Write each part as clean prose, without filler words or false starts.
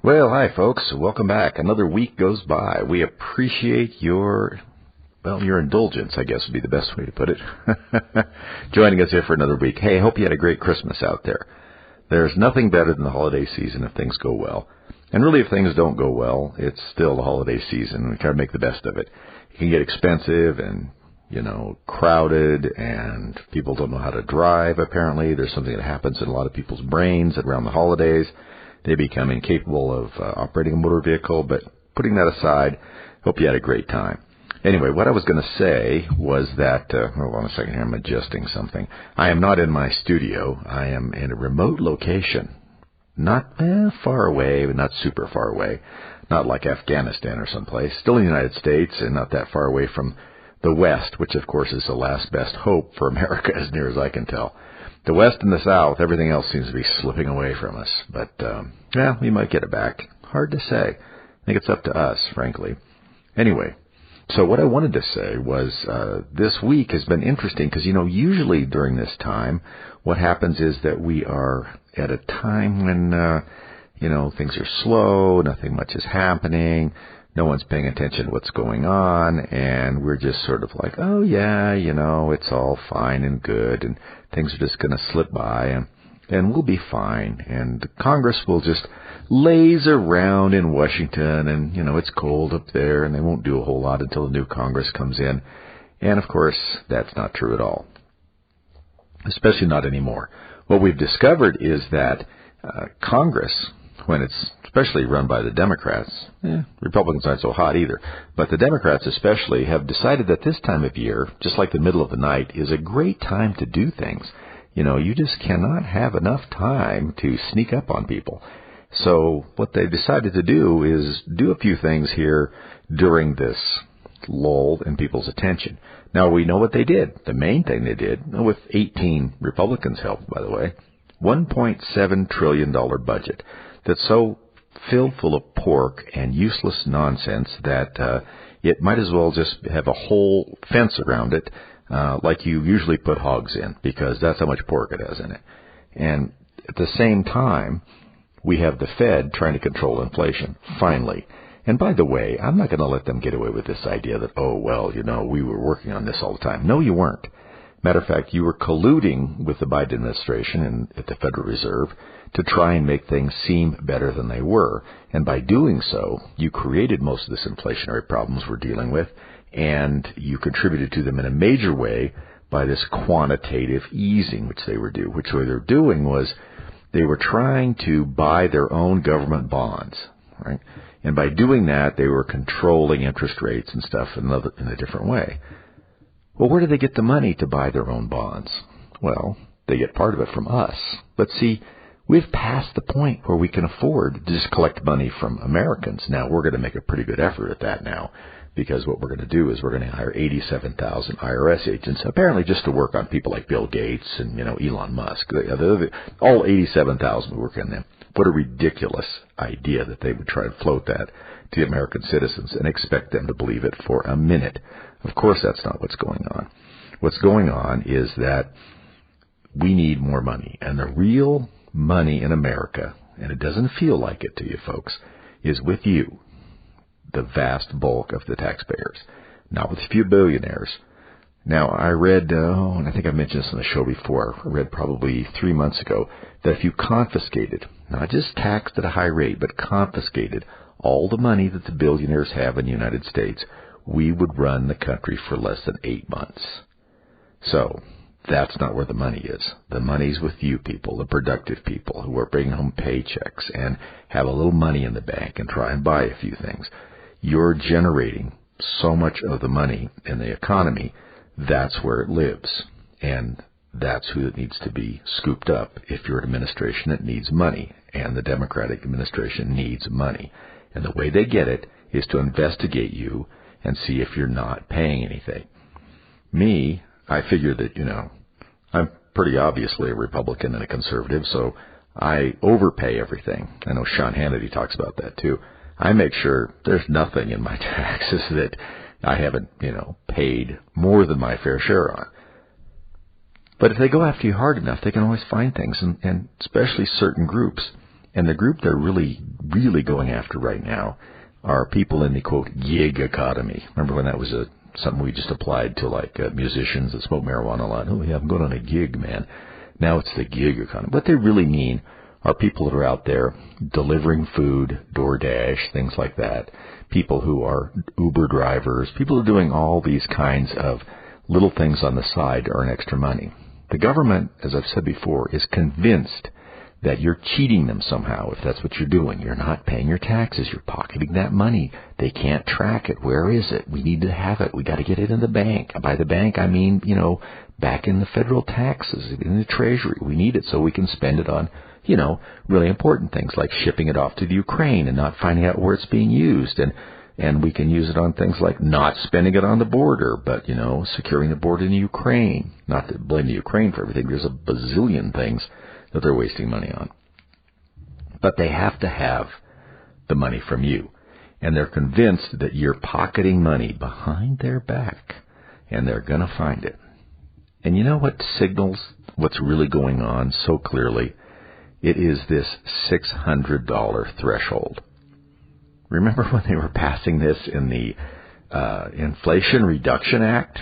Well, hi, folks. Welcome back. Another week goes by. We appreciate your indulgence, I guess would be the best way to put it. Joining us here for another week. Hey, I hope you had a great Christmas out there. There's nothing better than the holiday season if things go well. And really, if things don't go well, it's still the holiday season. We try to make the best of it. It can get expensive and, crowded, and people don't know how to drive, apparently. There's something that happens in a lot of people's brains around the holidays. They become incapable of operating a motor vehicle, but putting that aside, hope you had a great time. Anyway, what I was going to say was that, hold on a second here, I'm adjusting something. I am not in my studio. I am in a remote location. Not far away, but not super far away. Not like Afghanistan or someplace. Still in the United States and not that far away from the West, which of course is the last best hope for America as near as I can tell. The West and the South, everything else seems to be slipping away from us. But, we might get it back. Hard to say. I think it's up to us, frankly. Anyway, so what I wanted to say was this week has been interesting because, usually during this time, what happens is that we are at a time when, things are slow, nothing much is happening, no one's paying attention to what's going on, and we're just sort of like, oh, yeah, it's all fine and good, and things are just going to slip by, and we'll be fine. And Congress will just laze around in Washington, and, it's cold up there, and they won't do a whole lot until the new Congress comes in. And, of course, that's not true at all, especially not anymore. What we've discovered is that Congress, when it's especially run by the Democrats, Republicans aren't so hot either, but the Democrats especially have decided that this time of year, just like the middle of the night, is a great time to do things. You just cannot have enough time to sneak up on people. So what they decided to do is do a few things here during this lull in people's attention. Now, we know what they did. The main thing they did, with 18 Republicans' help, by the way, $1.7 trillion budget that's so filled full of pork and useless nonsense that it might as well just have a whole fence around it like you usually put hogs in, because that's how much pork it has in it. And at the same time, we have the Fed trying to control inflation, finally. And by the way, I'm not going to let them get away with this idea that, we were working on this all the time. No, you weren't. Matter of fact, you were colluding with the Biden administration and at the Federal Reserve to try and make things seem better than they were. And by doing so, you created most of this inflationary problems we're dealing with, and you contributed to them in a major way by this quantitative easing, which they were doing. Which what they were doing was they were trying to buy their own government bonds, right? And by doing that, they were controlling interest rates and stuff in a different way. Well, where do they get the money to buy their own bonds? Well, they get part of it from us. But see, we've passed the point where we can afford to just collect money from Americans. Now, we're going to make a pretty good effort at that now, because what we're going to do is we're going to hire 87,000 IRS agents, apparently just to work on people like Bill Gates and, Elon Musk. All 87,000 will work on them. What a ridiculous idea that they would try to float that to American citizens and expect them to believe it for a minute. Of course, that's not what's going on. What's going on is that we need more money. And the real money in America, and it doesn't feel like it to you folks, is with you, the vast bulk of the taxpayers, not with a few billionaires. Now, I read, and I think I mentioned this on the show before, I read probably 3 months ago, that if you confiscated, not just taxed at a high rate, but confiscated all the money that the billionaires have in the United States, we would run the country for less than 8 months. So, that's not where the money is. The money's with you people, the productive people who are bringing home paychecks and have a little money in the bank and try and buy a few things. You're generating so much of the money in the economy, that's where it lives. And that's who it needs to be scooped up if you're an administration that needs money. And the Democratic administration needs money. And the way they get it is to investigate you and see if you're not paying anything. Me, I figure that, I'm pretty obviously a Republican and a conservative, so I overpay everything. I know Sean Hannity talks about that too. I make sure there's nothing in my taxes that I haven't, paid more than my fair share on. But if they go after you hard enough, they can always find things, and especially certain groups. And the group they're really, really going after right now are people in the, quote, gig economy. Remember when that was something we just applied to, like, musicians that smoke marijuana a lot? Oh, yeah, I'm going on a gig, man. Now it's the gig economy. What they really mean are people that are out there delivering food, DoorDash, things like that, people who are Uber drivers, people who are doing all these kinds of little things on the side to earn extra money. The government, as I've said before, is convinced that you're cheating them somehow if that's what you're doing. You're not paying your taxes. You're pocketing that money. They can't track it. Where is it? We need to have it. We got to get it in the bank. By the bank, I mean, back in the federal taxes, in the Treasury. We need it so we can spend it on, really important things like shipping it off to the Ukraine and not finding out where it's being used. And we can use it on things like not spending it on the border, but, securing the border in the Ukraine. Not to blame the Ukraine for everything. There's a bazillion things that they're wasting money on. But they have to have the money from you. And they're convinced that you're pocketing money behind their back, and they're going to find it. And you know what signals what's really going on so clearly? It is this $600 threshold. Remember when they were passing this in the Inflation Reduction Act?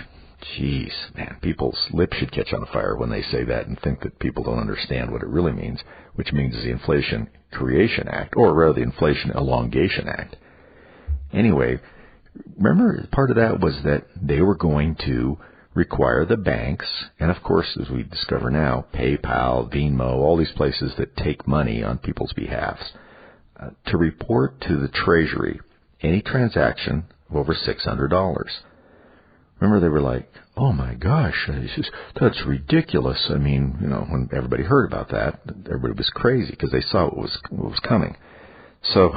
Jeez, man, people's lips should catch on fire when they say that and think that people don't understand what it really means, which means the Inflation Creation Act, or rather the Inflation Elongation Act. Anyway, remember part of that was that they were going to require the banks, and of course, as we discover now, PayPal, Venmo, all these places that take money on people's behalfs, to report to the Treasury any transaction of over $600. Remember, they were like, oh my gosh, that's ridiculous. I mean, when everybody heard about that, everybody was crazy because they saw what was coming. So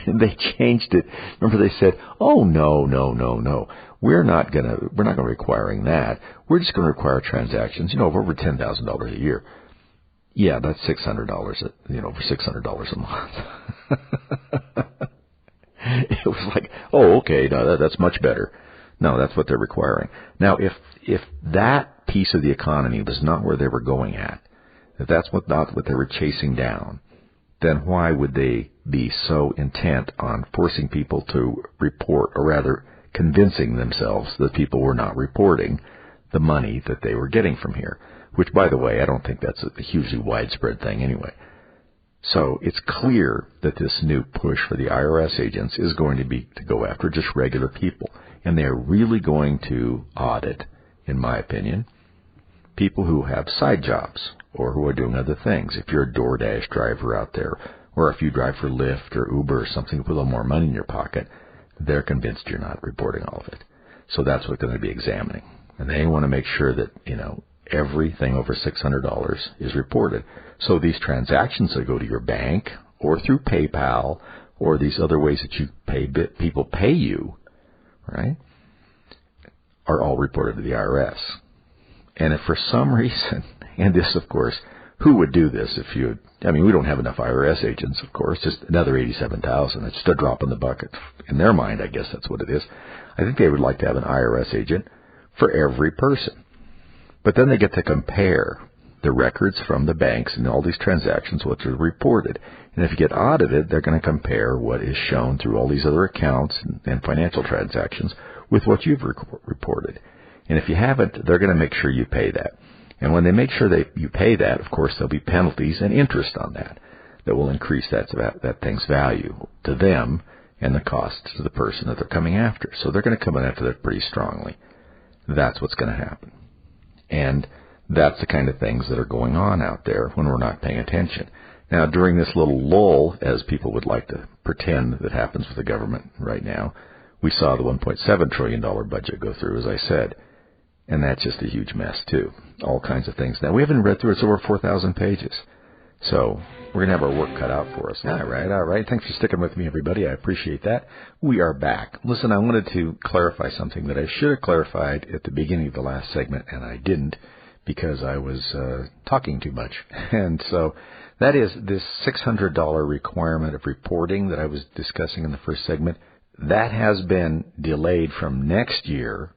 they changed it. Remember, they said, oh, no. We're not requiring that. We're just going to require transactions, of over $10,000 a year. Yeah, that's $600, over $600 a month. It was like, oh, okay, no, that's much better. No, that's what they're requiring. Now, if that piece of the economy was not where they were going at, if that's not what they were chasing down, then why would they be so intent on forcing people to report, or rather convincing themselves that people were not reporting the money that they were getting from here? Which, by the way, I don't think that's a hugely widespread thing anyway. So it's clear that this new push for the IRS agents is going to be to go after just regular people. And they're really going to audit, in my opinion, people who have side jobs or who are doing other things. If you're a DoorDash driver out there, or if you drive for Lyft or Uber or something with a little more money in your pocket, they're convinced you're not reporting all of it. So that's what they're going to be examining. And they want to make sure that, everything over $600 is reported. So these transactions that go to your bank or through PayPal or these other ways that you people pay you, right, are all reported to the IRS. And if for some reason, and this, of course, who would do this if you, we don't have enough IRS agents, of course, just another 87,000. It's just a drop in the bucket. In their mind, I guess that's what it is. I think they would like to have an IRS agent for every person. But then they get to compare the records from the banks and all these transactions, what are reported. And if you get audited, they're going to compare what is shown through all these other accounts and financial transactions with what you've reported. And if you haven't, they're going to make sure you pay that. And when they make sure you pay that, of course, there'll be penalties and interest on that will increase that thing's value to them and the cost to the person that they're coming after. So they're going to come in after that pretty strongly. That's what's going to happen. And that's the kind of things that are going on out there when we're not paying attention. Now, during this little lull, as people would like to pretend that happens with the government right now, we saw the $1.7 trillion budget go through, as I said. And that's just a huge mess, too. All kinds of things. Now, we haven't read through it. It's over 4,000 pages. So we're going to have our work cut out for us. All right. Thanks for sticking with me, everybody. I appreciate that. We are back. Listen, I wanted to clarify something that I should have clarified at the beginning of the last segment, and I didn't because I was talking too much. And so that is this $600 requirement of reporting that I was discussing in the first segment. That has been delayed from next year,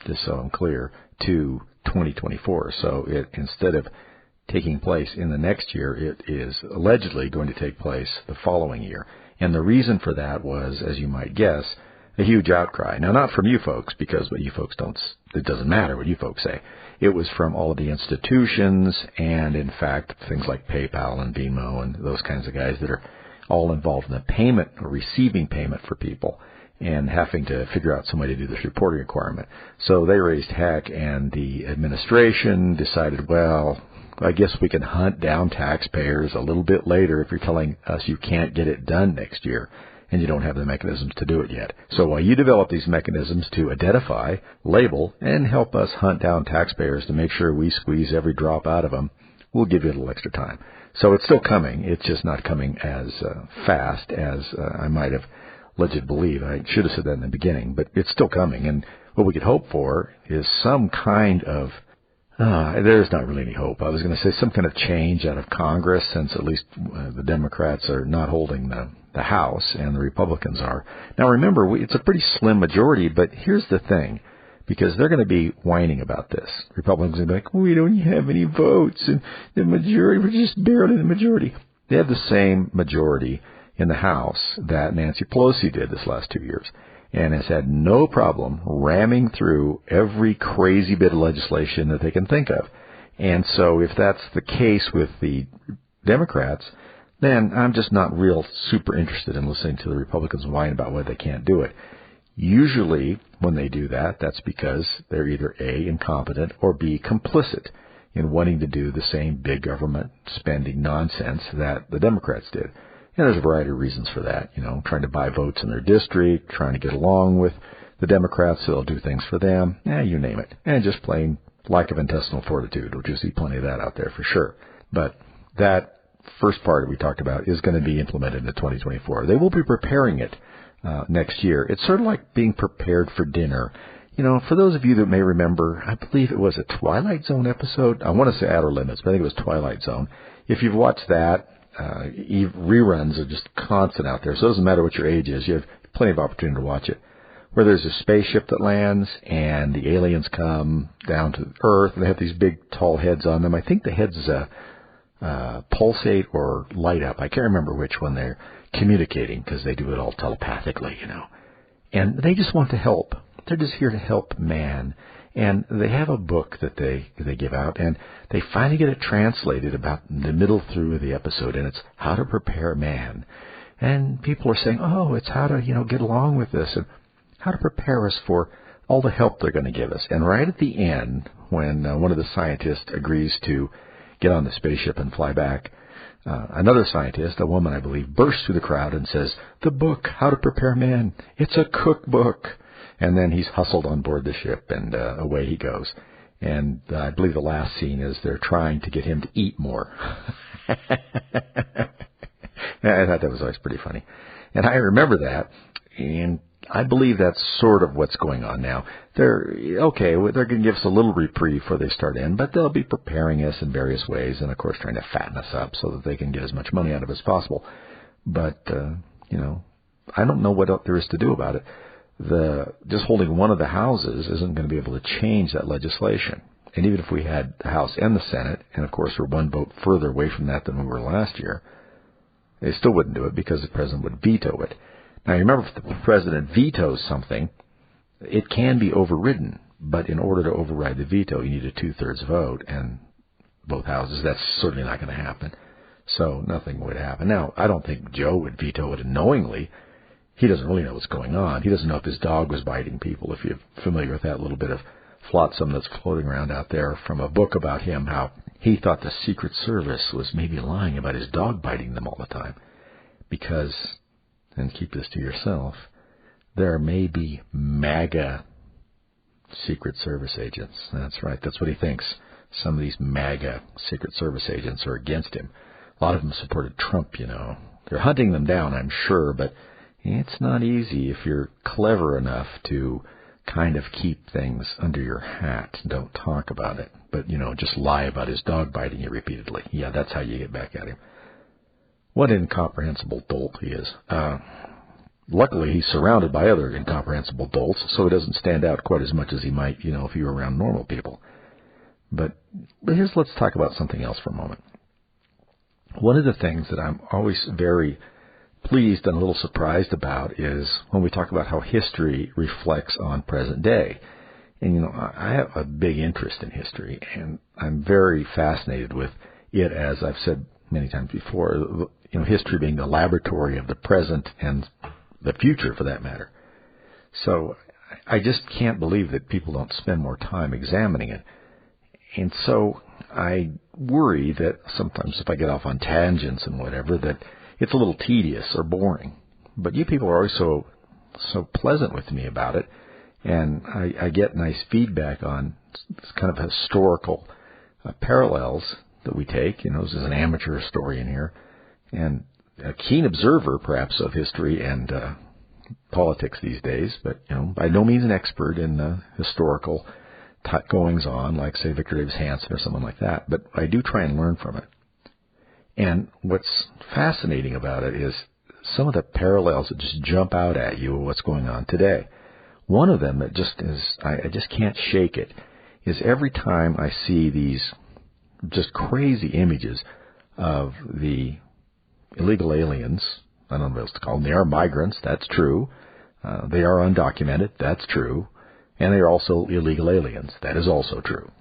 just so I'm clear, to 2024. So instead of taking place in the next year. It is allegedly going to take place the following year. And the reason for that was, as you might guess, a huge outcry. Now, not from you folks, because what you folks don't, it doesn't matter what you folks say. It was from all of the institutions and, in fact, things like PayPal and BMO and those kinds of guys that are all involved in the payment or receiving payment for people and having to figure out some way to do this reporting requirement. So they raised heck, and the administration decided, well, I guess we can hunt down taxpayers a little bit later if you're telling us you can't get it done next year and you don't have the mechanisms to do it yet. So while you develop these mechanisms to identify, label, and help us hunt down taxpayers to make sure we squeeze every drop out of them, we'll give you a little extra time. So it's still coming. It's just not coming as fast as I might have led you to believe. I should have said that in the beginning, but it's still coming. And what we could hope for is some kind of there's not really any hope. I was going to say some kind of change out of Congress, since at least the Democrats are not holding the House and the Republicans are. Now, remember, it's a pretty slim majority, but here's the thing, because they're going to be whining about this. Republicans are going to be like, we don't have any votes, and the majority, we're just barely in the majority. They have the same majority in the House that Nancy Pelosi did this last 2 years, and has had no problem ramming through every crazy bit of legislation that they can think of. And so if that's the case with the Democrats, then I'm just not real super interested in listening to the Republicans whine about why they can't do it. Usually when they do that, that's because they're either A, incompetent, or B, complicit in wanting to do the same big government spending nonsense that the Democrats did. And there's a variety of reasons for that, trying to buy votes in their district, trying to get along with the Democrats so they'll do things for them, you name it. And just plain lack of intestinal fortitude, which you see plenty of that out there for sure. But that first part we talked about is going to be implemented in 2024. They will be preparing it next year. It's sort of like being prepared for dinner. For those of you that may remember, I believe it was a Twilight Zone episode. I want to say Outer Limits, but I think it was Twilight Zone. If you've watched that, reruns are just constant out there, so it doesn't matter what your age is. You have plenty of opportunity to watch it, where there's a spaceship that lands and the aliens come down to Earth and they have these big tall heads on them. I think the heads pulsate or light up. I can't remember which one they're communicating, because they do it all telepathically, and they just want to help. They're just here to help man. And they have a book that they give out, and they finally get it translated about the middle through of the episode, and it's How to Prepare Man. And people are saying, it's how to, get along with this, and how to prepare us for all the help they're going to give us. And right at the end, when one of the scientists agrees to get on the spaceship and fly back, another scientist, a woman I believe, bursts through the crowd and says, the book, How to Prepare Man, it's a cookbook. And then he's hustled on board the ship, and away he goes. And I believe the last scene is they're trying to get him to eat more. I thought that was always pretty funny. And I remember that, and I believe that's sort of what's going on now. They're going to give us a little reprieve before they start in, but they'll be preparing us in various ways, and of course trying to fatten us up so that they can get as much money out of us as possible. But, I don't know what else there is to do about it. Just holding one of the houses isn't going to be able to change that legislation. And even if we had the House and the Senate, and of course we're one vote further away from that than we were last year, they still wouldn't do it because the president would veto it. Now, you remember, if the president vetoes something, it can be overridden. But in order to override the veto, you need a 2/3 vote, and both houses. That's certainly not going to happen. So nothing would happen. Now, I don't think Joe would veto it knowingly. He doesn't really know what's going on. He doesn't know if his dog was biting people, if you're familiar with that little bit of flotsam that's floating around out there from a book about him, how he thought the Secret Service was maybe lying about his dog biting them all the time. Because, and keep this to yourself, there may be MAGA Secret Service agents. That's right. That's what he thinks. Some of these MAGA Secret Service agents are against him. A lot of them supported Trump, They're hunting them down, I'm sure, but it's not easy if you're clever enough to kind of keep things under your hat. Don't talk about it, but, just lie about his dog biting you repeatedly. Yeah, that's how you get back at him. What an incomprehensible dolt he is. Luckily, he's surrounded by other incomprehensible dolts, so he doesn't stand out quite as much as he might, if you were around normal people. But let's talk about something else for a moment. One of the things that I'm always very pleased and a little surprised about is when we talk about how history reflects on present day. And, I have a big interest in history, and I'm very fascinated with it, as I've said many times before, history being the laboratory of the present and the future, for that matter. So I just can't believe that people don't spend more time examining it. And so I worry that sometimes if I get off on tangents and whatever, that it's a little tedious or boring. But you people are always so pleasant with me about it, and I get nice feedback on this kind of historical parallels that we take. This is an amateur historian here, and a keen observer, perhaps, of history and politics these days, but by no means an expert in historical goings on, like, say, Victor Davis Hanson or someone like that. But I do try and learn from it. And what's fascinating about it is some of the parallels that just jump out at you of what's going on today. One of them that just is, I just can't shake it, is every time I see these just crazy images of the illegal aliens, I don't know what else to call them. They are migrants, that's true. They are undocumented, that's true. And they are also illegal aliens, that is also true.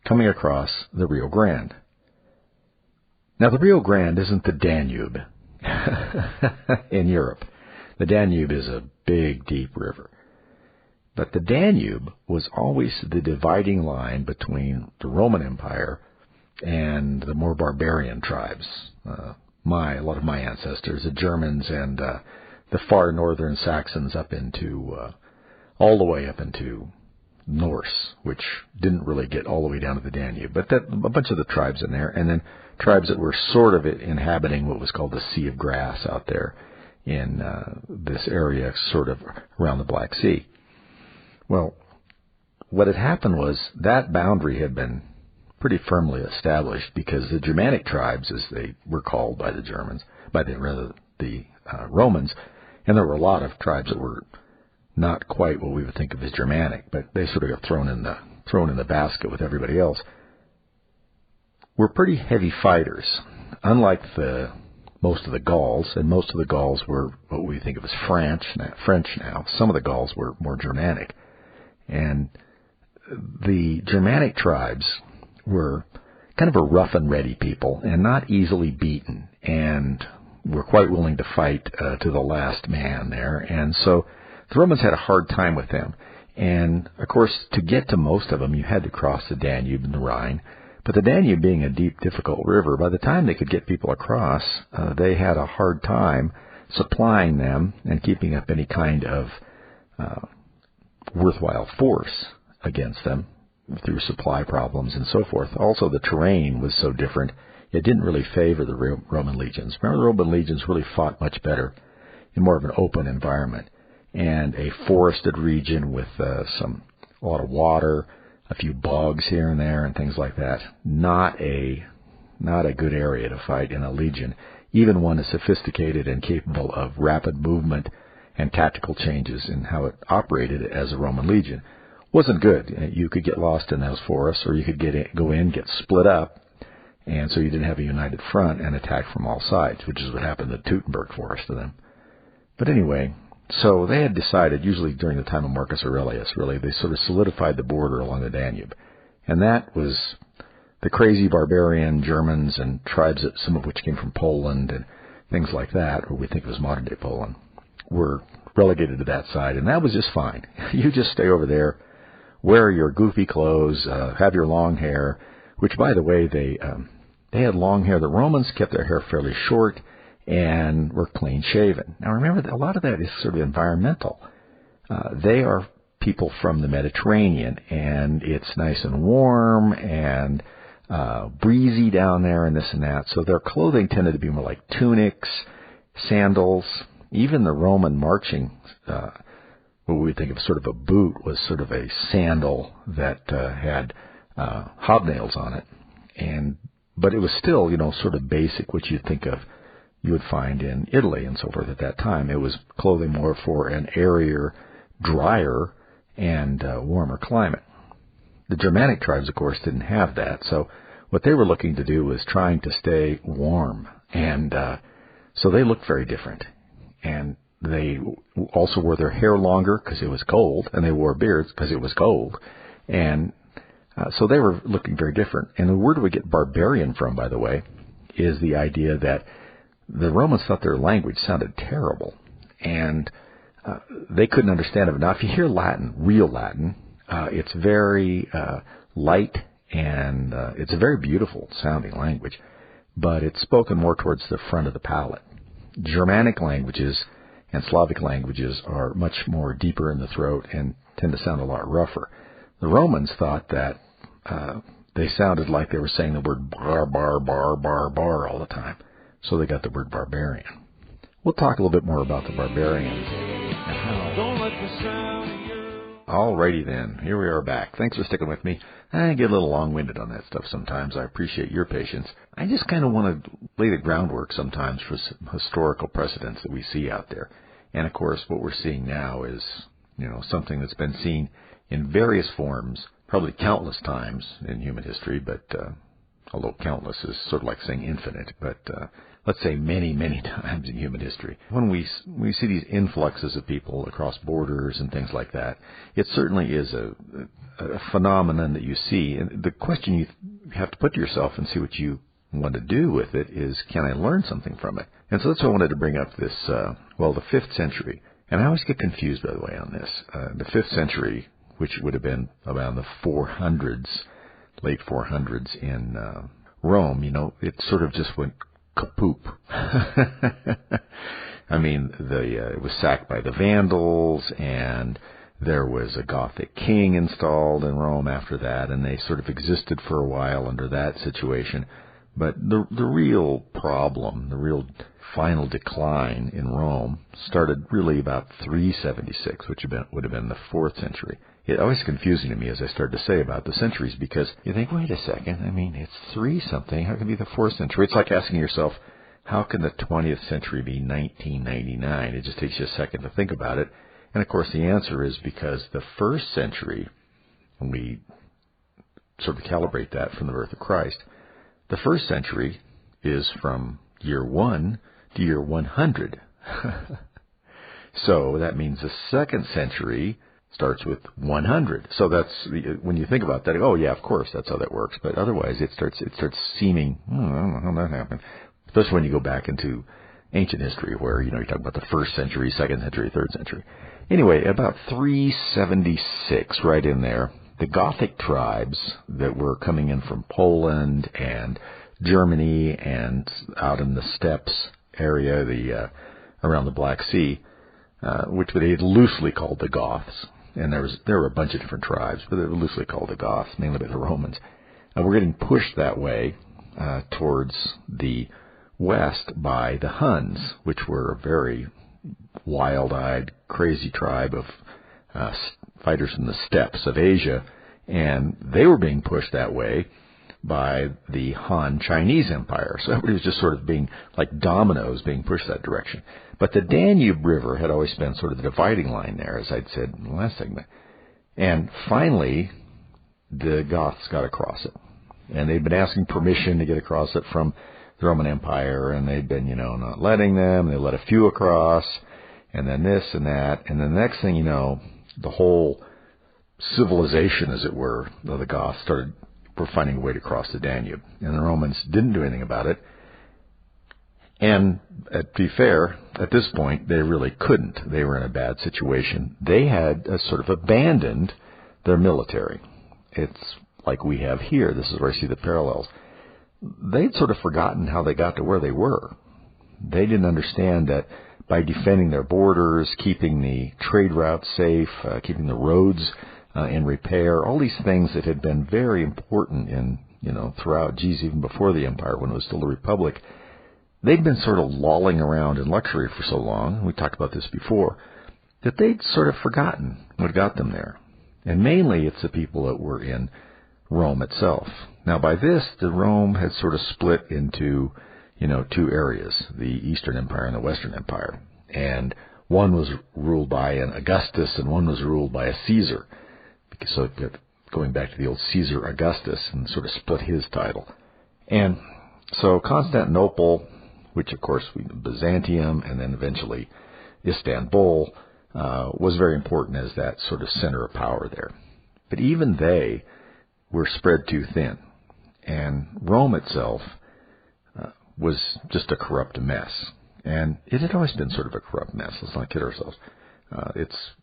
Coming across the Rio Grande. Now, the Rio Grande isn't the Danube in Europe. The Danube is a big, deep river. But the Danube was always the dividing line between the Roman Empire and the more barbarian tribes. A lot of my ancestors, the Germans and the far northern Saxons all the way up into Norse, which didn't really get all the way down to the Danube. But a bunch of the tribes in there, and then tribes that were sort of inhabiting what was called the Sea of Grass out there in this area sort of around the Black Sea. Well, what had happened was that boundary had been pretty firmly established because the Germanic tribes, as they were called by the Germans, the Romans, and there were a lot of tribes that were not quite what we would think of as Germanic, but they sort of got thrown in the basket with everybody else, were pretty heavy fighters, unlike most of the Gauls, and most of the Gauls were what we think of as French now. Some of the Gauls were more Germanic. And the Germanic tribes were kind of a rough and ready people and not easily beaten, and were quite willing to fight to the last man there. And so the Romans had a hard time with them. And, of course, to get to most of them, you had to cross the Danube and the Rhine. But the Danube being a deep, difficult river, by the time they could get people across, they had a hard time supplying them and keeping up any kind of worthwhile force against them through supply problems and so forth. Also, the terrain was so different, it didn't really favor the Roman legions. Remember, the Roman legions really fought much better in more of an open environment and a forested region with a lot of water, a few bogs here and there and things like that. Not a good area to fight in a legion, even one as sophisticated and capable of rapid movement and tactical changes in how it operated as a Roman legion. Wasn't good. You could get lost in those forests, or you could go in, get split up, and so you didn't have a united front and attack from all sides, which is what happened to the Teutoburg Forest to them. But anyway, so they had decided, usually during the time of Marcus Aurelius, really, they sort of solidified the border along the Danube. And that was the crazy barbarian Germans and tribes, some of which came from Poland and things like that, or we think of as modern-day Poland, were relegated to that side, and that was just fine. You just stay over there, wear your goofy clothes, have your long hair, which, by the way, they had long hair. The Romans kept their hair fairly short and were clean-shaven. Now, remember, that a lot of that is sort of environmental. They are people from the Mediterranean, and it's nice and warm and breezy down there and this and that, so their clothing tended to be more like tunics, sandals. Even the Roman marching, what we think of sort of a boot, was sort of a sandal that had hobnails on it. But it was still, sort of basic, what you'd think of, you would find in Italy and so forth at that time. It was clothing more for an airier, drier, and warmer climate. The Germanic tribes, of course, didn't have that. So what they were looking to do was trying to stay warm. And so they looked very different. And they also wore their hair longer because it was cold, and they wore beards because it was cold. And so they were looking very different. And the word we get barbarian from, by the way, is the idea that the Romans thought their language sounded terrible. And they couldn't understand it. Now, if you hear Latin, real Latin, it's very light, and it's a very beautiful sounding language, but it's spoken more towards the front of the palate. Germanic languages and Slavic languages are much more deeper in the throat and tend to sound a lot rougher. The Romans thought that they sounded like they were saying the word bar, bar, bar, bar, bar all the time. So they got the word barbarian. We'll talk a little bit more about the barbarians and how. Don't let the sound of you. Alrighty then, here we are back. Thanks for sticking with me. I get a little long-winded on that stuff sometimes. I appreciate your patience. I just kind of want to lay the groundwork sometimes for some historical precedents that we see out there. And of course, what we're seeing now is, something that's been seen in various forms, probably countless times in human history, but although countless is sort of like saying infinite, but let's say many, many times in human history. When we see these influxes of people across borders and things like that, it certainly is a phenomenon that you see. And the question you have to put to yourself and see what you want to do with it is, can I learn something from it? And so that's why I wanted to bring up this, the 5th century. And I always get confused, by the way, on this. The 5th century, which would have been around the 400s, late 400s in Rome, it sort of just went kapoop. I mean, it was sacked by the Vandals, and there was a Gothic king installed in Rome after that, and they sort of existed for a while under that situation. But the real problem, the real final decline in Rome started really about 376, which would have been the 4th century. It's always confusing to me as I started to say about the centuries, because you think, wait a second, I mean, it's 3-something. How can it be the 4th century? It's like asking yourself, how can the 20th century be 1999? It just takes you a second to think about it. And, of course, the answer is because the 1st century, when we sort of calibrate that from the birth of Christ, the 1st century is from year 1 to year 100. So that means the 2nd century starts with 100. So that's, when you think about that, oh yeah, of course, that's how that works. But otherwise, it starts seeming, I don't know how that happened. Especially when you go back into ancient history, where you're talking about the 1st century, 2nd century, 3rd century. Anyway, about 376, right in there, the Gothic tribes that were coming in from Poland and Germany and out in the steppes area, around the Black Sea, which they had loosely called the Goths. And there were a bunch of different tribes, but they were loosely called the Goths, mainly by the Romans. And we're getting pushed that way towards the west by the Huns, which were a very wild-eyed, crazy tribe of fighters from the steppes of Asia, and they were being pushed that way by the Han Chinese Empire. So everybody was just sort of being like dominoes being pushed that direction. But the Danube River had always been sort of the dividing line there, as I'd said in the last segment. And finally, the Goths got across it. And they'd been asking permission to get across it from the Roman Empire, and they'd been, not letting them. They let a few across, and then this and that. And then the next thing you know, the whole civilization, as it were, of the Goths were finding a way to cross the Danube. And the Romans didn't do anything about it. And to be fair, at this point, they really couldn't. They were in a bad situation. They had sort of abandoned their military. It's like we have here. This is where I see the parallels. They'd sort of forgotten how they got to where they were. They didn't understand that by defending their borders, keeping the trade routes safe, keeping the roads in repair, all these things that had been very important in, throughout, even before the empire, when it was still a republic, they'd been sort of lolling around in luxury for so long, we talked about this before, that they'd sort of forgotten what got them there. And mainly it's the people that were in Rome itself. Now by this, the Rome had sort of split into, two areas, the Eastern Empire and the Western Empire. And one was ruled by an Augustus and one was ruled by a Caesar. So going back to the old Caesar Augustus, and sort of split his title. And so Constantinople, which of course Byzantium and then eventually Istanbul, was very important as that sort of center of power there. But even they were spread too thin. And Rome itself was just a corrupt mess. And it had always been sort of a corrupt mess. Let's not kid ourselves.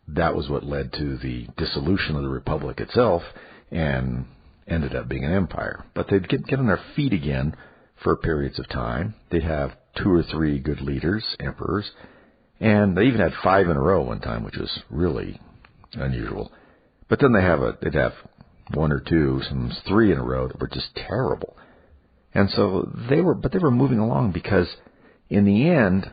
That was what led to the dissolution of the Republic itself and ended up being an empire. But they'd get on their feet again for periods of time. They'd have 2 or 3 good leaders, emperors, and they even had 5 in a row one time, which was really unusual. But then they'd have 1 or 2, sometimes 3 in a row that were just terrible. And so they were moving along because in the end,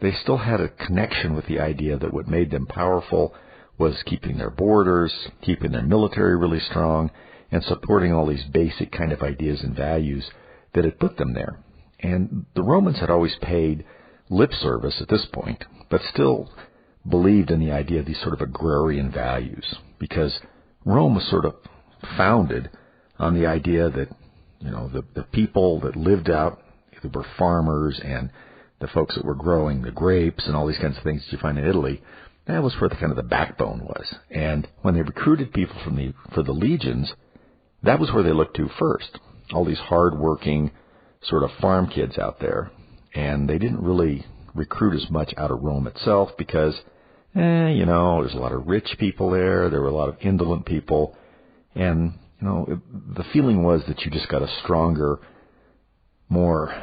they still had a connection with the idea that what made them powerful was keeping their borders, keeping their military really strong, and supporting all these basic kind of ideas and values that had put them there. And the Romans had always paid lip service at this point, but still believed in the idea of these sort of agrarian values, because Rome was sort of founded on the idea that, the people that lived out, they were farmers, and the folks that were growing the grapes and all these kinds of things that you find in Italy, that was where the backbone was. And when they recruited people for the legions, that was where they looked to first. All these hard-working sort of farm kids out there. And they didn't really recruit as much out of Rome itself because, there's a lot of rich people there. There were a lot of indolent people. And, the feeling was that you just got a stronger, more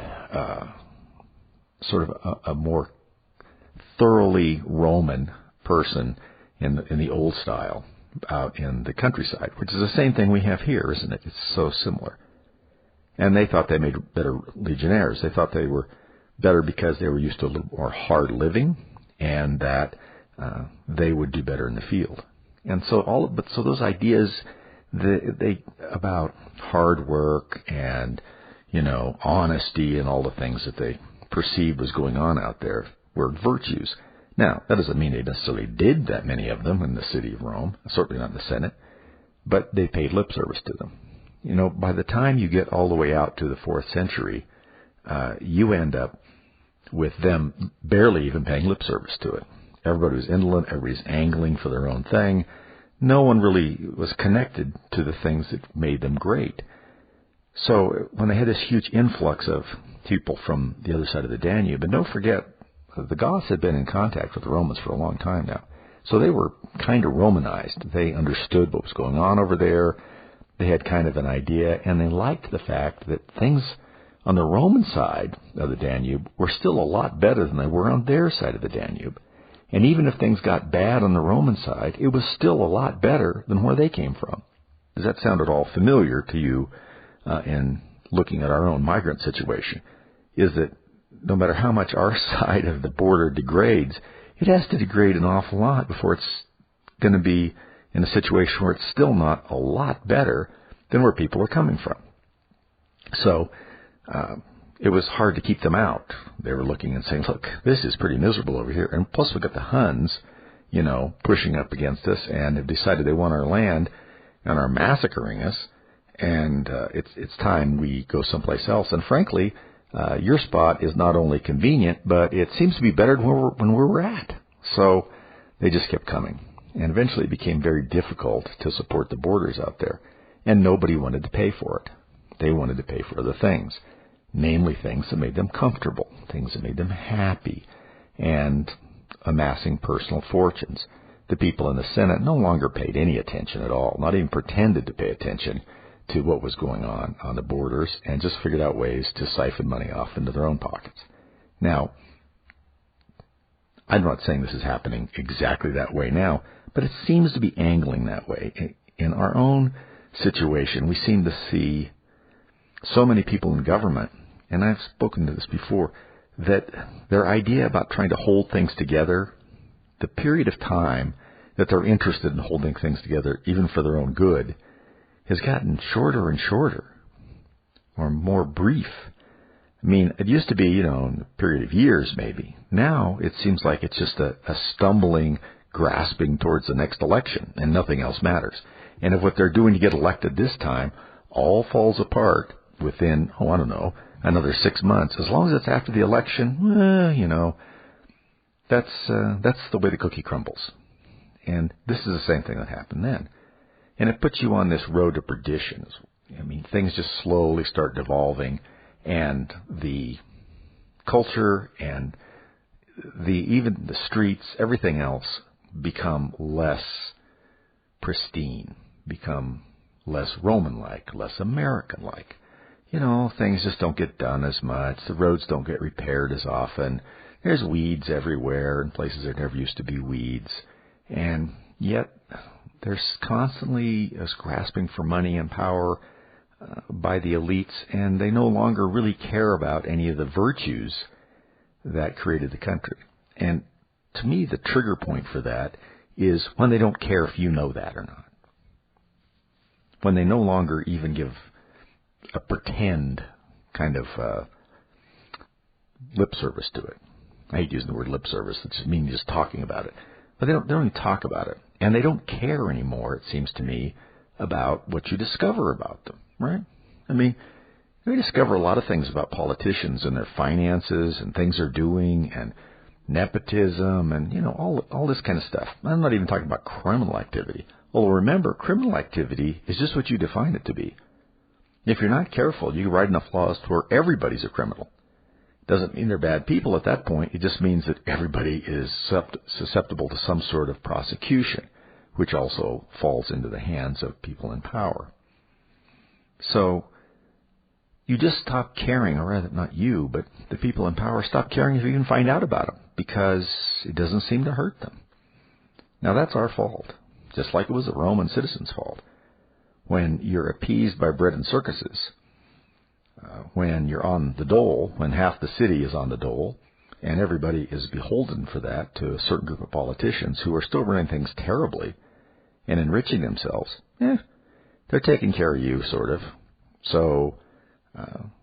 sort of a more thoroughly Roman person in the old style out in the countryside, which is the same thing we have here, isn't it? It's so similar. And they thought they made better legionnaires. They thought they were better because they were used to a little more hard living, and that they would do better in the field. And so those ideas they about hard work and honesty and all the things that they perceived was going on out there were virtues. Now, that doesn't mean they necessarily did that many of them in the city of Rome, certainly not in the Senate, but they paid lip service to them. By the time you get all the way out to the 4th century, you end up with them barely even paying lip service to it. Everybody was indolent, everybody's angling for their own thing. No one really was connected to the things that made them great. So when they had this huge influx of people from the other side of the Danube, and don't forget, the Goths had been in contact with the Romans for a long time now. So they were kind of Romanized. They understood what was going on over there. They had kind of an idea, and they liked the fact that things on the Roman side of the Danube were still a lot better than they were on their side of the Danube. And even if things got bad on the Roman side, it was still a lot better than where they came from. Does that sound at all familiar to you in looking at our own migrant situation? Is that no matter how much our side of the border degrades, it has to degrade an awful lot before it's going to be in a situation where it's still not a lot better than where people are coming from. So it was hard to keep them out. They were looking and saying, look, this is pretty miserable over here. And plus we've got the Huns, pushing up against us and have decided they want our land and are massacring us. And it's time we go someplace else. And frankly, your spot is not only convenient, but it seems to be better than where we're at. So they just kept coming. And eventually it became very difficult to support the borders out there. And nobody wanted to pay for it. They wanted to pay for other things, namely things that made them comfortable, things that made them happy, and amassing personal fortunes. The people in the Senate no longer paid any attention at all, not even pretended to pay attention to what was going on the borders, and just figured out ways to siphon money off into their own pockets. Now, I'm not saying this is happening exactly that way now, but it seems to be angling that way. In our own situation, we seem to see so many people in government, and I've spoken to this before, that their idea about trying to hold things together, the period of time that they're interested in holding things together, even for their own good, has gotten shorter and shorter, or more brief. I mean, it used to be, in a period of years maybe. Now it seems like it's just a stumbling, grasping towards the next election, and nothing else matters. And if what they're doing to get elected this time all falls apart within, I don't know, another 6 months, as long as it's after the election, that's the way the cookie crumbles. And this is the same thing that happened then. And it puts you on this road to perdition. I mean, things just slowly start devolving, and the culture and even the streets, everything else become less pristine, become less Roman-like, less American-like. Things just don't get done as much. The roads don't get repaired as often. There's weeds everywhere in places there never used to be weeds. And yet there's constantly this grasping for money and power by the elites, and they no longer really care about any of the virtues that created the country. And to me, the trigger point for that is when they don't care if you know that or not. When they no longer even give a pretend kind of lip service to it. I hate using the word lip service. It just means just talking about it. But they don't even talk about it. And they don't care anymore, it seems to me, about what you discover about them, right? I mean, we discover a lot of things about politicians and their finances and things they're doing and nepotism and, all this kind of stuff. I'm not even talking about criminal activity. Well, remember, criminal activity is just what you define it to be. If you're not careful, you can write enough laws to where everybody's a criminal. Doesn't mean they're bad people at that point. It just means that everybody is susceptible to some sort of prosecution, which also falls into the hands of people in power. So you just stop caring, or rather not you, but the people in power stop caring if you even find out about them, because it doesn't seem to hurt them. Now that's our fault, just like it was the Roman citizens' fault. When you're appeased by bread and circuses, when you're on the dole, when half the city is on the dole, and everybody is beholden for that to a certain group of politicians who are still running things terribly and enriching themselves, they're taking care of you, sort of. So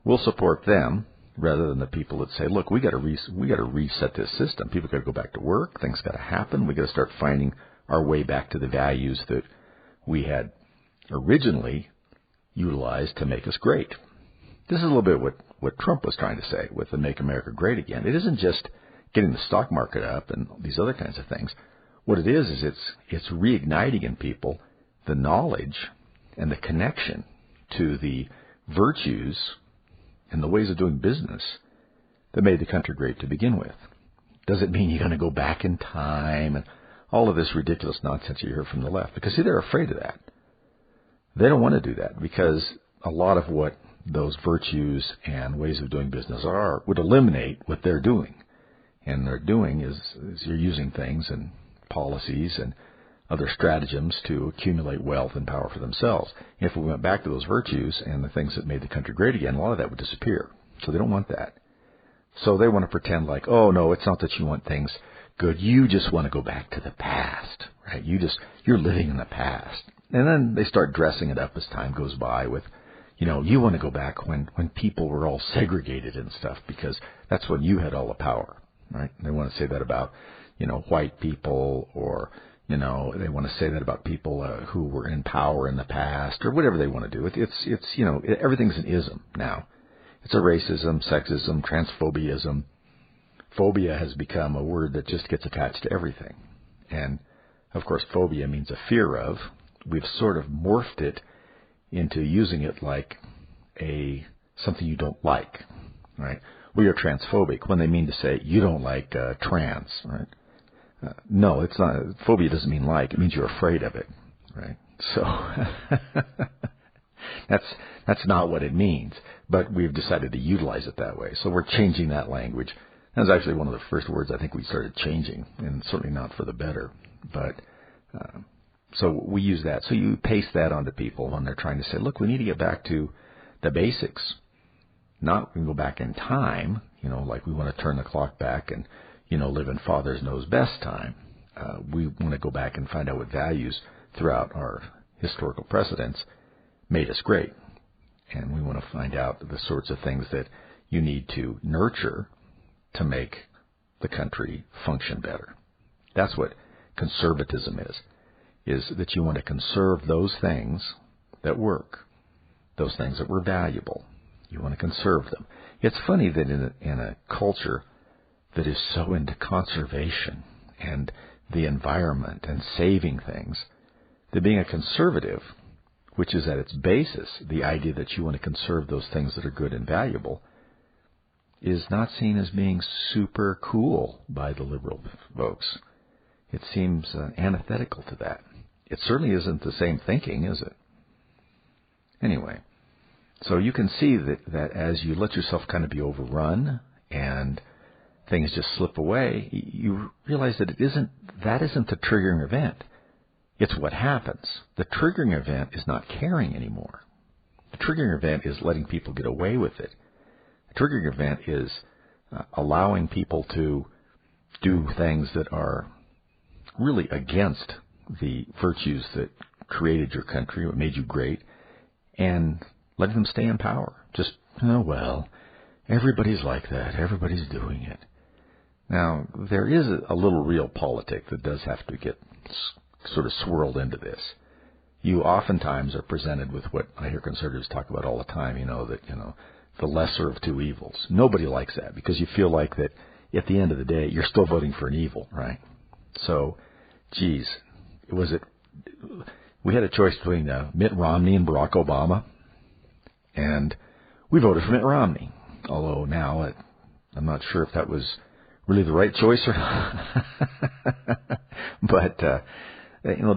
we'll support them rather than the people that say, look, we got to reset this system. People got to go back to work. Things got to happen. We got to start finding our way back to the values that we had originally utilized to make us great. This is a little bit what Trump was trying to say with the Make America Great Again. It isn't just getting the stock market up and these other kinds of things. What it is it's reigniting in people the knowledge and the connection to the virtues and the ways of doing business that made the country great to begin with. Doesn't mean you're going to go back in time and all of this ridiculous nonsense you hear from the left. Because, see, they're afraid of that. They don't want to do that because a lot of what those virtues and ways of doing business would eliminate what they're doing. And they're doing is you're using things and policies and other stratagems to accumulate wealth and power for themselves. If we went back to those virtues and the things that made the country great again, a lot of that would disappear. So they don't want that. So they want to pretend like, oh, no, it's not that you want things good. You just want to go back to the past, right? You're living in the past. And then they start dressing it up as time goes by with, you want to go back when people were all segregated and stuff because that's when you had all the power, right? And they want to say that about, white people or, they want to say that about people who were in power in the past or whatever they want to do. It's everything's an ism now. It's a racism, sexism, transphobiaism. Phobia has become a word that just gets attached to everything. And, of course, phobia means a fear of. We've sort of morphed it into using it like something you don't like, right? We are transphobic when they mean to say you don't like trans, right? No, it's not. Phobia doesn't mean like. It means you're afraid of it, right? So that's not what it means. But we've decided to utilize it that way. So we're changing that language. That was actually one of the first words I think we started changing, and certainly not for the better. But so we use that. So you paste that onto people when they're trying to say, look, we need to get back to the basics. Not we can go back in time, like we want to turn the clock back and, live in Father's knows best time. We want to go back and find out what values throughout our historical precedents made us great. And we want to find out the sorts of things that you need to nurture to make the country function better. That's what conservatism is. is that you want to conserve those things that work, those things that were valuable. You want to conserve them. It's funny that in a culture that is so into conservation and the environment and saving things, that being a conservative, which is at its basis the idea that you want to conserve those things that are good and valuable, is not seen as being super cool by the liberal folks. It seems antithetical to that. It certainly isn't the same thinking, is it? Anyway, so you can see that as you let yourself kind of be overrun and things just slip away, you realize that that isn't the triggering event. It's what happens. The triggering event is not caring anymore. The triggering event is letting people get away with it. The triggering event is allowing people to do things that are really against the virtues that created your country, what made you great, and letting them stay in power. Just, oh, well, everybody's like that. Everybody's doing it. Now, there is a little realpolitik that does have to get sort of swirled into this. You oftentimes are presented with what I hear conservatives talk about all the time, the lesser of two evils. Nobody likes that because you feel like that at the end of the day, you're still voting for an evil, right? So, geez, we had a choice between Mitt Romney and Barack Obama, and we voted for Mitt Romney. Although now I'm not sure if that was really the right choice or not. But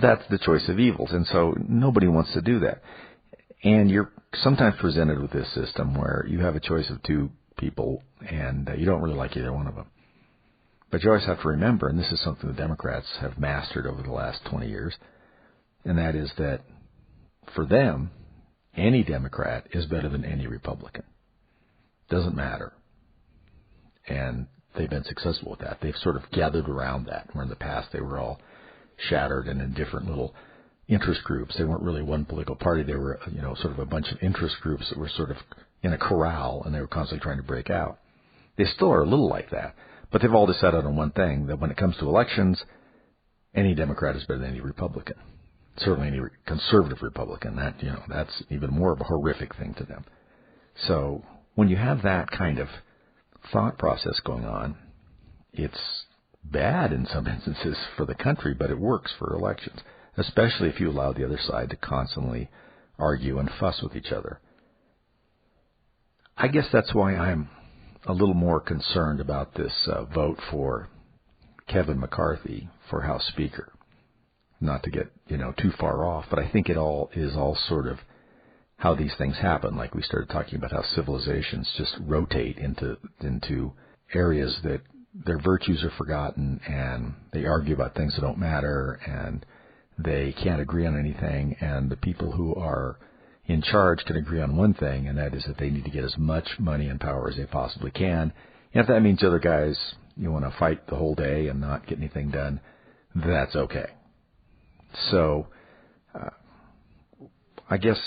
that's the choice of evils, and so nobody wants to do that. And you're sometimes presented with this system where you have a choice of two people, and you don't really like either one of them. But you always have to remember, and this is something the Democrats have mastered over the last 20 years, and that is that for them, any Democrat is better than any Republican. Doesn't matter. And they've been successful with that. They've sort of gathered around that, where in the past they were all shattered and in different little interest groups. They weren't really one political party. They were, sort of a bunch of interest groups that were sort of in a corral, and they were constantly trying to break out. They still are a little like that, but they've all decided on one thing, that when it comes to elections, any Democrat is better than any Republican. Certainly any conservative Republican. That's even more of a horrific thing to them. So when you have that kind of thought process going on, it's bad in some instances for the country, but it works for elections, especially if you allow the other side to constantly argue and fuss with each other. I guess that's why I'm a little more concerned about this vote for Kevin McCarthy for House Speaker. Not to get, too far off, but I think it all is sort of how these things happen. Like we started talking about how civilizations just rotate into areas that their virtues are forgotten, and they argue about things that don't matter, and they can't agree on anything, and the people who are in charge can agree on one thing, and that is that they need to get as much money and power as they possibly can. And if that means other guys, want to fight the whole day and not get anything done, that's okay. So, I guess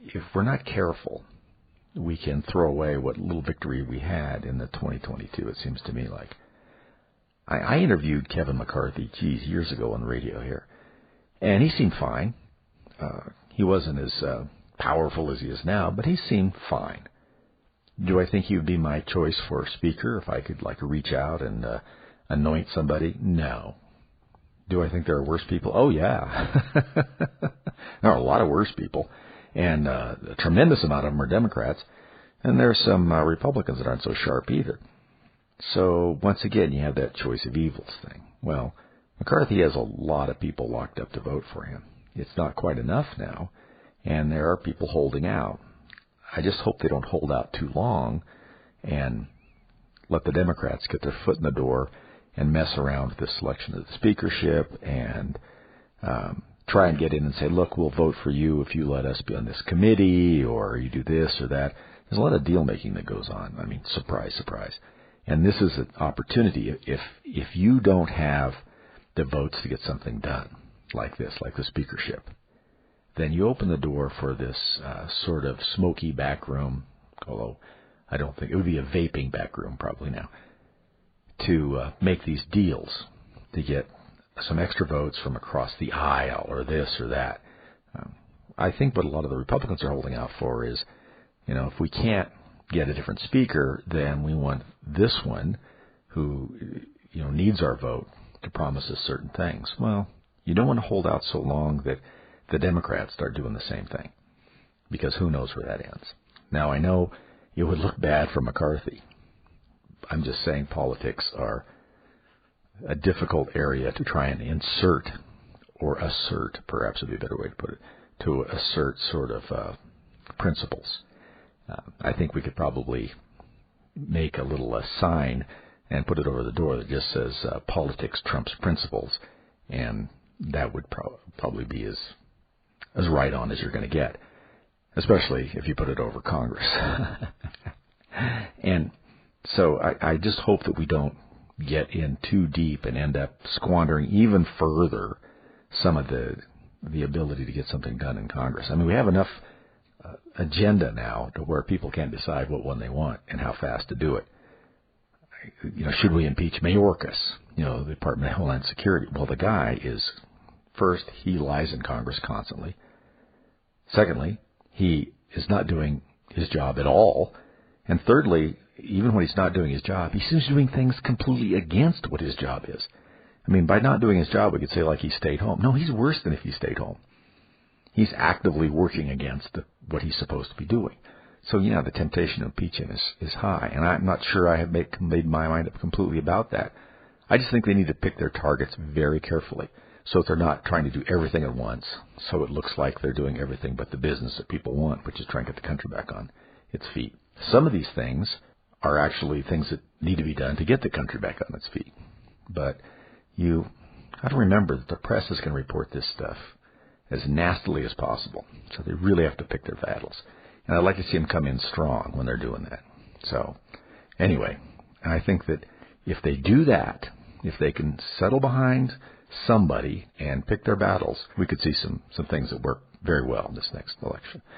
if we're not careful, we can throw away what little victory we had in the 2022, it seems to me like. I interviewed Kevin McCarthy, years ago on the radio here, and he seemed fine. He wasn't as powerful as he is now, but he seemed fine. Do I think he would be my choice for speaker if I could, reach out and anoint somebody? No. Do I think there are worse people? Oh, yeah. There are a lot of worse people, and a tremendous amount of them are Democrats, and there are some Republicans that aren't so sharp either. So, once again, you have that choice of evils thing. Well, McCarthy has a lot of people locked up to vote for him. It's not quite enough now, and there are people holding out. I just hope they don't hold out too long and let the Democrats get their foot in the door and mess around with the selection of the speakership and try and get in and say, look, we'll vote for you if you let us be on this committee, or you do this or that. There's a lot of deal-making that goes on. I mean, surprise, surprise. And this is an opportunity. If you don't have the votes to get something done like this, like the speakership, then you open the door for this sort of smoky back room, although I don't think it would be a vaping back room probably now, to make these deals to get some extra votes from across the aisle or this or that. I think what a lot of the Republicans are holding out for is, if we can't get a different speaker, then we want this one who, needs our vote to promise us certain things. Well, you don't want to hold out so long that the Democrats start doing the same thing, because who knows where that ends. Now, I know it would look bad for McCarthy. I'm just saying politics are a difficult area to try and insert or assert, perhaps would be a better way to put it, to assert sort of principles. I think we could probably make a little sign and put it over the door that just says politics trumps principles, and that would probably be as right on as you're going to get, especially if you put it over Congress. And so I just hope that we don't get in too deep and end up squandering even further some of the ability to get something done in Congress. I mean, we have enough agenda now to where people can't decide what one they want and how fast to do it. Should we impeach Mayorkas, the Department of Homeland Security? Well, the guy is, first, he lies in Congress constantly. Secondly, he is not doing his job at all. And thirdly, even when he's not doing his job, he seems to be doing things completely against what his job is. I mean, by not doing his job, we could say like he stayed home. No, he's worse than if he stayed home. He's actively working against what he's supposed to be doing. So, the temptation to impeach him is high. And I'm not sure I have made my mind up completely about that. I just think they need to pick their targets very carefully so that they're not trying to do everything at once, so it looks like they're doing everything but the business that people want, which is trying to get the country back on its feet. Some of these things are actually things that need to be done to get the country back on its feet. But you got to remember that the press is going to report this stuff as nastily as possible. So they really have to pick their battles. And I'd like to see them come in strong when they're doing that. So anyway, and I think that if they do that, if they can settle behind somebody and pick their battles, we could see some things that work very well in this next election.